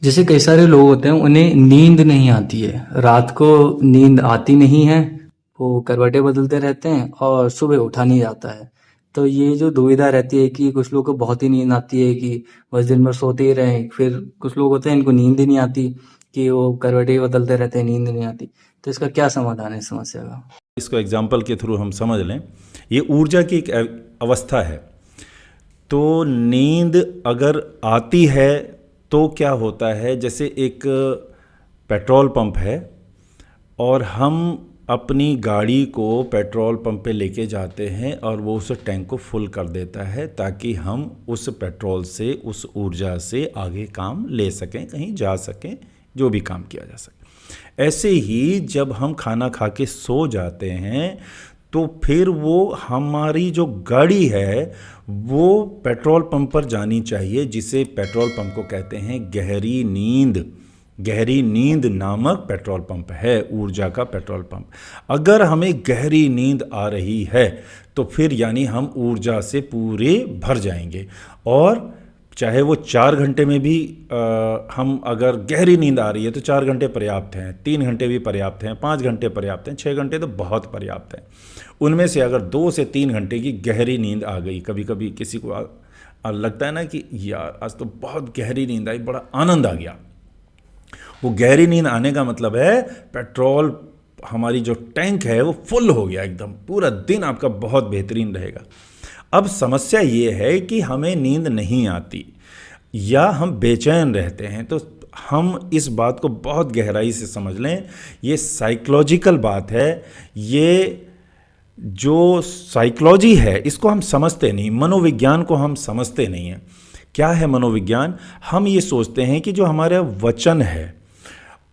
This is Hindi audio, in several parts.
जैसे कई सारे लोग होते हैं उन्हें नींद नहीं आती है, रात को नींद आती नहीं है, वो करवटें बदलते रहते हैं और सुबह उठा नहीं जाता है। तो ये जो दुविधा रहती है कि कुछ लोगों को बहुत ही नींद आती है कि बस दिन भर सोते ही रहें, फिर कुछ लोग होते हैं इनको नींद ही नहीं आती कि वो करवटें ही बदलते रहते हैं, नींद नहीं आती। तो इसका क्या समाधान है इस समस्या का? इसको एग्जाम्पल के थ्रू हम समझ लें, ये ऊर्जा की एक अवस्था है। तो नींद अगर आती है तो क्या होता है, जैसे एक पेट्रोल पंप है और हम अपनी गाड़ी को पेट्रोल पंप पे लेके जाते हैं और वो उस टैंक को फुल कर देता है ताकि हम उस पेट्रोल से, उस ऊर्जा से आगे काम ले सकें, कहीं जा सकें, जो भी काम किया जा सके। ऐसे ही जब हम खाना खा के सो जाते हैं तो फिर वो हमारी जो गाड़ी है वो पेट्रोल पंप पर जानी चाहिए, जिसे पेट्रोल पंप को कहते हैं गहरी नींद। गहरी नींद नामक पेट्रोल पंप है, ऊर्जा का पेट्रोल पंप। अगर हमें गहरी नींद आ रही है तो फिर यानी हम ऊर्जा से पूरे भर जाएंगे, और चाहे वो 4 घंटे में भी हम अगर गहरी नींद आ रही है तो 4 घंटे पर्याप्त हैं, 3 घंटे भी पर्याप्त हैं, 5 घंटे पर्याप्त हैं, 6 घंटे तो बहुत पर्याप्त हैं। उनमें से अगर 2 से 3 घंटे की गहरी नींद आ गई, कभी कभी किसी को लगता है ना कि यार आज तो बहुत गहरी नींद आई, बड़ा आनंद आ गया। वो गहरी नींद आने का मतलब है पेट्रोल, हमारी जो टैंक है वो फुल हो गया एकदम, पूरा दिन आपका बहुत बेहतरीन रहेगा। अब समस्या ये है कि हमें नींद नहीं आती या हम बेचैन रहते हैं। तो हम इस बात को बहुत गहराई से समझ लें, ये साइकोलॉजिकल बात है। ये जो साइकोलॉजी है इसको हम समझते नहीं, मनोविज्ञान को हम समझते नहीं हैं। क्या है मनोविज्ञान? हम ये सोचते हैं कि जो हमारा वचन है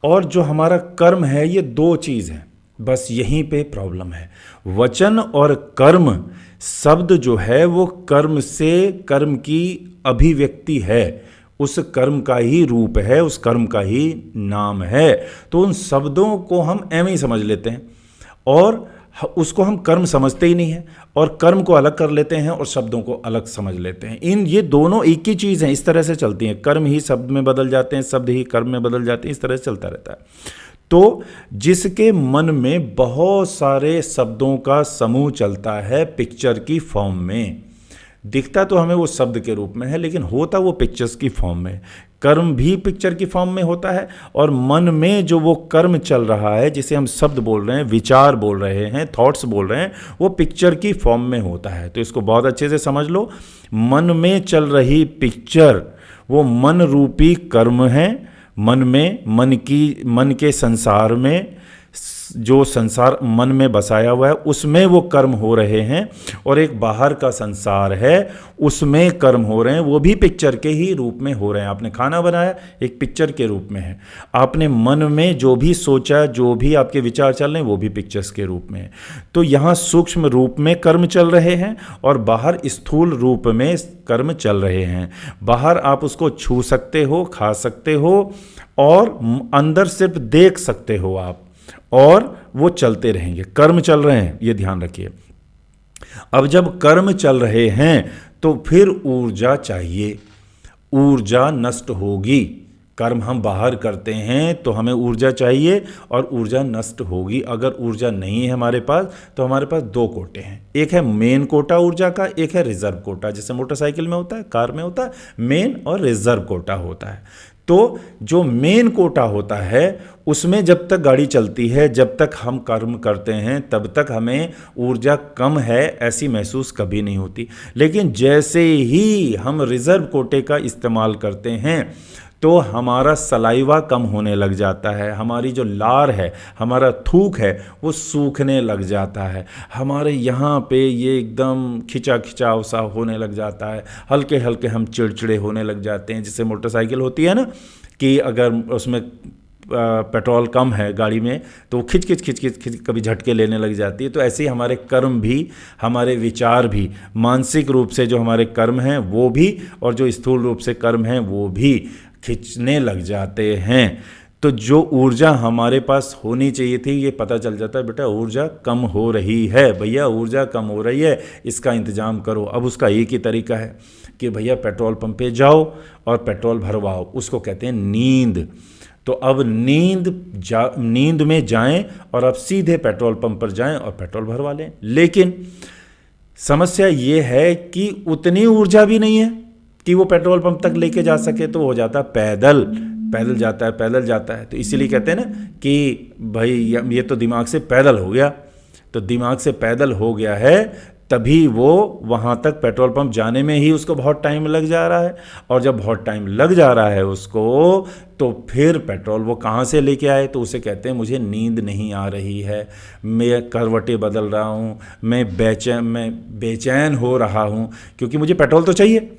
और जो हमारा कर्म है ये दो चीज़ हैं, बस यहीं पे प्रॉब्लम है। वचन और कर्म शब्द जो है वो कर्म से, कर्म की अभिव्यक्ति है, उस कर्म का ही रूप है, उस कर्म का ही नाम है। तो उन शब्दों को हम ऐਵੇਂ ही समझ लेते हैं और उसको हम कर्म समझते ही नहीं है, और कर्म को अलग कर लेते हैं और शब्दों को अलग समझ लेते हैं। ये दोनों एक ही चीज़ हैं, इस तरह से चलती हैं। कर्म ही शब्द में बदल जाते हैं, शब्द ही कर्म में बदल जाते हैं, इस तरह से चलता रहता है। तो जिसके मन में बहुत सारे शब्दों का समूह चलता है पिक्चर की फॉर्म में, दिखता तो हमें वो शब्द के रूप में है लेकिन होता वो पिक्चर्स की फॉर्म में। कर्म भी पिक्चर की फॉर्म में होता है, और मन में जो वो कर्म चल रहा है, जिसे हम शब्द बोल रहे हैं, विचार बोल रहे हैं, थॉट्स बोल रहे हैं, वो पिक्चर की फॉर्म में होता है। तो इसको बहुत अच्छे से समझ लो, मन में चल रही पिक्चर वो मन रूपी कर्म है। मन में, मन के संसार में, जो संसार मन में बसाया हुआ है उसमें वो कर्म हो रहे हैं, और एक बाहर का संसार है उसमें कर्म हो रहे हैं, वो भी पिक्चर के ही रूप में हो रहे हैं। आपने खाना बनाया, एक पिक्चर के रूप में है। आपने मन में जो भी सोचा, जो भी आपके विचार चल रहे हैं, वो भी पिक्चर्स के रूप में है। तो यहाँ सूक्ष्म रूप में कर्म चल रहे हैं और बाहर स्थूल रूप में कर्म चल रहे हैं। बाहर आप उसको छू सकते हो, खा सकते हो, और अंदर सिर्फ देख सकते हो आप, और वो चलते रहेंगे। कर्म चल रहे हैं, ये ध्यान रखिए। अब जब कर्म चल रहे हैं तो फिर ऊर्जा चाहिए, ऊर्जा नष्ट होगी। कर्म हम बाहर करते हैं तो हमें ऊर्जा चाहिए और ऊर्जा नष्ट होगी। अगर ऊर्जा नहीं है हमारे पास तो हमारे पास दो कोटे हैं, एक है मेन कोटा ऊर्जा का, एक है रिजर्व कोटा। जैसे मोटरसाइकिल में होता है, कार में होता है, मेन और रिजर्व कोटा होता है। तो जो मेन कोटा होता है उसमें जब तक गाड़ी चलती है, जब तक हम कर्म करते हैं, तब तक हमें ऊर्जा कम है ऐसी महसूस कभी नहीं होती। लेकिन जैसे ही हम रिजर्व कोटे का इस्तेमाल करते हैं तो हमारा सलाइवा कम होने लग जाता है, हमारी जो लार है, हमारा थूक है, वो सूखने लग जाता है, हमारे यहाँ पे ये एकदम खिंचा खिंचाव सा होने लग जाता है, हल्के हल्के हम चिड़चिड़े होने लग जाते हैं। जैसे मोटरसाइकिल होती है ना, कि अगर उसमें पेट्रोल कम है गाड़ी में तो खिंच खिंच खिंच खिंच खिंच कभी झटके लेने लग जाती है। तो ऐसे ही हमारे कर्म भी, हमारे विचार भी, मानसिक रूप से जो हमारे कर्म हैं वो भी, और जो स्थूल रूप से कर्म हैं वो भी खिंचने लग जाते हैं। तो जो ऊर्जा हमारे पास होनी चाहिए थी, ये पता चल जाता है बेटा ऊर्जा कम हो रही है, भैया ऊर्जा कम हो रही है, इसका इंतज़ाम करो। अब उसका एक ही तरीका है कि भैया पेट्रोल पंप पे जाओ और पेट्रोल भरवाओ, उसको कहते हैं नींद। तो अब नींद में जाएं और अब सीधे पेट्रोल पंप पर जाएं और पेट्रोल भरवा लें। लेकिन समस्या ये है कि उतनी ऊर्जा भी नहीं है कि वो पेट्रोल पंप तक लेके जा सके, तो हो जाता पैदल जाता है। तो इसीलिए कहते हैं ना कि भाई ये तो दिमाग से पैदल हो गया, तो दिमाग से पैदल हो गया है, तभी वो वहाँ तक पेट्रोल पंप जाने में ही उसको बहुत टाइम लग जा रहा है। और जब बहुत टाइम लग जा रहा है उसको, तो फिर पेट्रोल वो कहाँ से लेके आए, तो उसे कहते हैं मुझे नींद नहीं आ रही है, मैं करवटें बदल रहा हूँ, मैं बेचैन हो रहा हूँ, क्योंकि मुझे पेट्रोल तो चाहिए,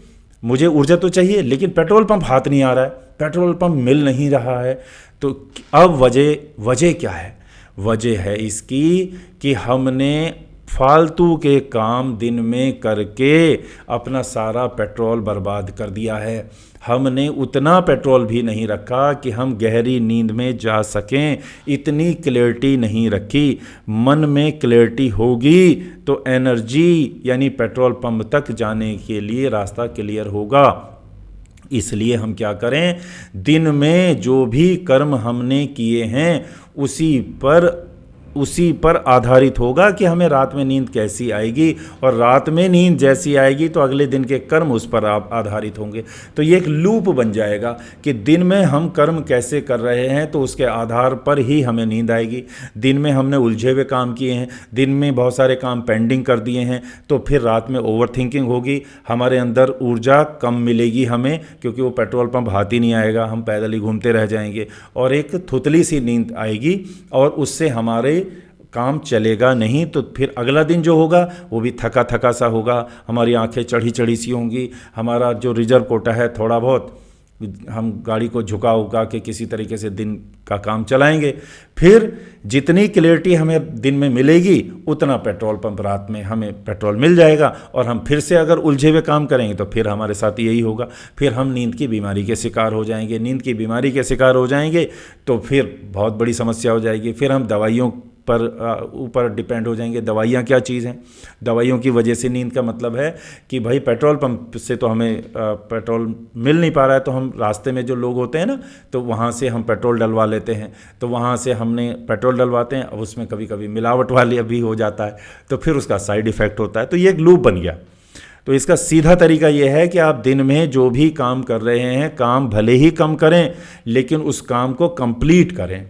मुझे ऊर्जा तो चाहिए, लेकिन पेट्रोल पंप हाथ नहीं आ रहा है, पेट्रोल पंप मिल नहीं रहा है। तो अब वजह क्या है? वजह है इसकी कि हमने फालतू के काम दिन में करके अपना सारा पेट्रोल बर्बाद कर दिया है। हमने उतना पेट्रोल भी नहीं रखा कि हम गहरी नींद में जा सकें, इतनी क्लैरिटी नहीं रखी। मन में क्लैरिटी होगी तो एनर्जी यानी पेट्रोल पंप तक जाने के लिए रास्ता क्लियर होगा। इसलिए हम क्या करें, दिन में जो भी कर्म हमने किए हैं उसी पर आधारित होगा कि हमें रात में नींद कैसी आएगी, और रात में नींद जैसी आएगी तो अगले दिन के कर्म उस पर आधारित होंगे। तो ये एक लूप बन जाएगा कि दिन में हम कर्म कैसे कर रहे हैं तो उसके आधार पर ही हमें नींद आएगी। दिन में हमने उलझे हुए काम किए हैं, दिन में बहुत सारे काम पेंडिंग कर दिए हैं, तो फिर रात में ओवर थिंकिंग होगी, हमारे अंदर ऊर्जा कम मिलेगी हमें, क्योंकि वो पेट्रोल पंप हाथ ही नहीं आएगा, हम पैदल ही घूमते रह जाएंगे, और एक थुतली सी नींद आएगी और उससे हमारे काम चलेगा नहीं। तो फिर अगला दिन जो होगा वो भी थका थका सा होगा, हमारी आंखें चढ़ी चढ़ी सी होंगी, हमारा जो रिजर्व कोटा है थोड़ा बहुत हम गाड़ी को झुका के किसी तरीके से दिन का काम चलाएंगे। फिर जितनी क्लैरिटी हमें दिन में मिलेगी उतना पेट्रोल पंप रात में हमें पेट्रोल मिल जाएगा, और हम फिर से अगर उलझे हुए काम करेंगे तो फिर हमारे साथ यही होगा, फिर हम नींद की बीमारी के शिकार हो जाएंगे। नींद की बीमारी के शिकार हो जाएंगे तो फिर बहुत बड़ी समस्या हो जाएगी, फिर हम दवाइयों पर ऊपर डिपेंड हो जाएंगे। दवाइयाँ क्या चीज़ हैं? दवाइयों की वजह से नींद का मतलब है कि भाई पेट्रोल पंप से तो हमें पेट्रोल मिल नहीं पा रहा है, तो हम रास्ते में जो लोग होते हैं ना, तो वहाँ से हम पेट्रोल डलवा लेते हैं, तो वहाँ से हमने पेट्रोल डलवाते हैं, अब उसमें कभी कभी मिलावट वाली भी हो जाता है, तो फिर उसका साइड इफ़ेक्ट होता है। तो ये एक लूप बन गया। तो इसका सीधा तरीका ये है कि आप दिन में जो भी काम कर रहे हैं, काम भले ही कम करें, लेकिन उस काम को कंप्लीट करें,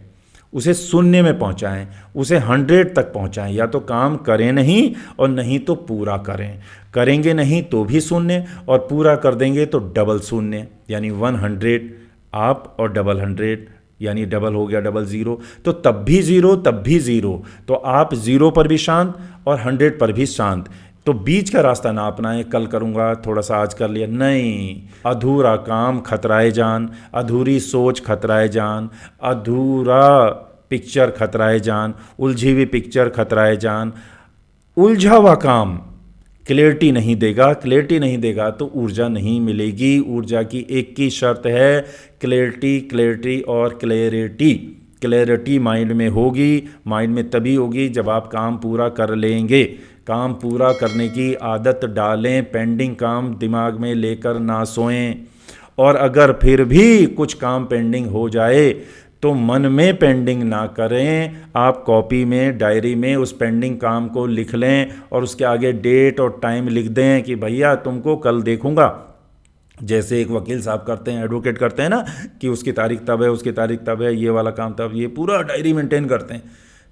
उसे शून्य में पहुंचाएं, उसे 100 तक पहुंचाएं। या तो काम करें नहीं और नहीं तो पूरा करें, करेंगे नहीं तो भी शून्य, और पूरा कर देंगे तो डबल शून्य, यानी 100 आप और डबल 100, यानी डबल हो गया डबल ज़ीरो, तो तब भी ज़ीरो। तो आप ज़ीरो पर भी शांत और 100 पर भी शांत। तो बीच का रास्ता ना अपनाएं, कल करूँगा, थोड़ा सा आज कर लिया, नहीं। अधूरा काम खतराए जान, अधूरी सोच खतराए जान, अधूरा पिक्चर खतराए जान, उलझी हुई पिक्चर खतराए जान। उलझा हुआ काम क्लैरिटी नहीं देगा तो ऊर्जा नहीं मिलेगी। ऊर्जा की एक ही शर्त है, क्लैरिटी और क्लैरिटी माइंड में होगी। माइंड में तभी होगी जब आप काम पूरा कर लेंगे। काम पूरा करने की आदत डालें, पेंडिंग काम दिमाग में लेकर ना सोएं। और अगर फिर भी कुछ काम पेंडिंग हो जाए तो मन में पेंडिंग ना करें, आप कॉपी में, डायरी में उस पेंडिंग काम को लिख लें और उसके आगे डेट और टाइम लिख दें कि भैया तुमको कल देखूंगा। जैसे एक वकील साहब करते हैं, एडवोकेट करते हैं ना, कि उसकी तारीख तब है, ये वाला काम तब, ये पूरा डायरी मेंटेन करते हैं।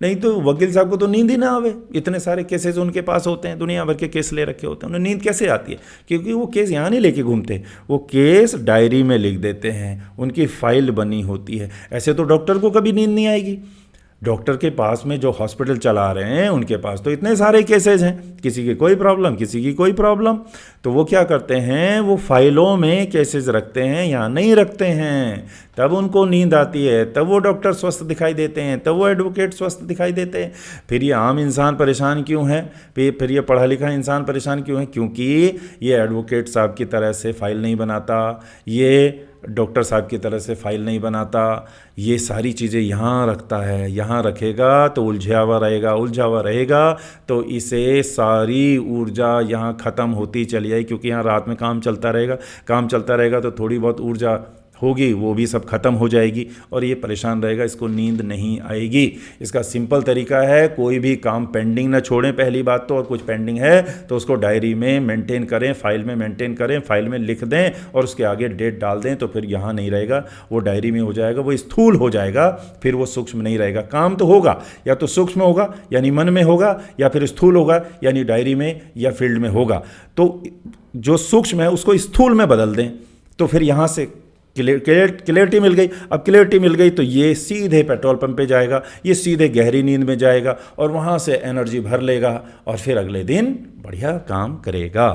नहीं तो वकील साहब को तो नींद ही ना आवे, इतने सारे केसेस उनके पास होते हैं, दुनिया भर के केस ले रखे होते हैं, उन्हें नींद कैसे आती है? क्योंकि वो केस यहाँ नहीं लेके घूमते, वो केस डायरी में लिख देते हैं, उनकी फाइल बनी होती है। ऐसे तो डॉक्टर को कभी नींद नहीं आएगी। डॉक्टर के पास में जो हॉस्पिटल चला रहे हैं उनके पास तो इतने सारे केसेस हैं, किसी की कोई प्रॉब्लम, तो वो क्या करते हैं, वो फाइलों में केसेस रखते हैं, यहाँ नहीं रखते हैं। तब उनको नींद आती है, तब वो डॉक्टर स्वस्थ दिखाई देते हैं, तब वो एडवोकेट स्वस्थ दिखाई देते हैं। फिर ये आम इंसान परेशान क्यों है? फिर ये पढ़ा लिखा इंसान परेशान क्यों है? क्योंकि ये एडवोकेट साहब की तरह से फाइल नहीं बनाता, ये डॉक्टर साहब की तरह से फाइल नहीं बनाता, ये सारी चीज़ें यहाँ रखता है, यहाँ रखेगा तो उलझा हुआ रहेगा तो इसे सारी ऊर्जा यहाँ ख़त्म होती चली जाएगी, क्योंकि यहाँ रात में काम चलता रहेगा तो थोड़ी बहुत ऊर्जा होगी वो भी सब खत्म हो जाएगी और ये परेशान रहेगा, इसको नींद नहीं आएगी। इसका सिंपल तरीका है, कोई भी काम पेंडिंग ना छोड़ें पहली बात तो, और कुछ पेंडिंग है तो उसको डायरी में मेंटेन करें, फाइल में मेंटेन करें, फाइल में लिख दें और उसके आगे डेट डाल दें, तो फिर यहाँ नहीं रहेगा, वो डायरी में हो जाएगा, वो स्थूल हो जाएगा, फिर वो सूक्ष्म नहीं रहेगा। काम तो होगा, या तो सूक्ष्म होगा यानी मन में होगा, या फिर स्थूल होगा यानी डायरी में या फील्ड में होगा। तो जो सूक्ष्म है उसको स्थूल में बदल दें, तो फिर यहाँ से क्लियरिटी मिल गई। अब क्लियरिटी मिल गई तो ये सीधे पेट्रोल पंप पे जाएगा, ये सीधे गहरी नींद में जाएगा और वहाँ से एनर्जी भर लेगा और फिर अगले दिन बढ़िया काम करेगा।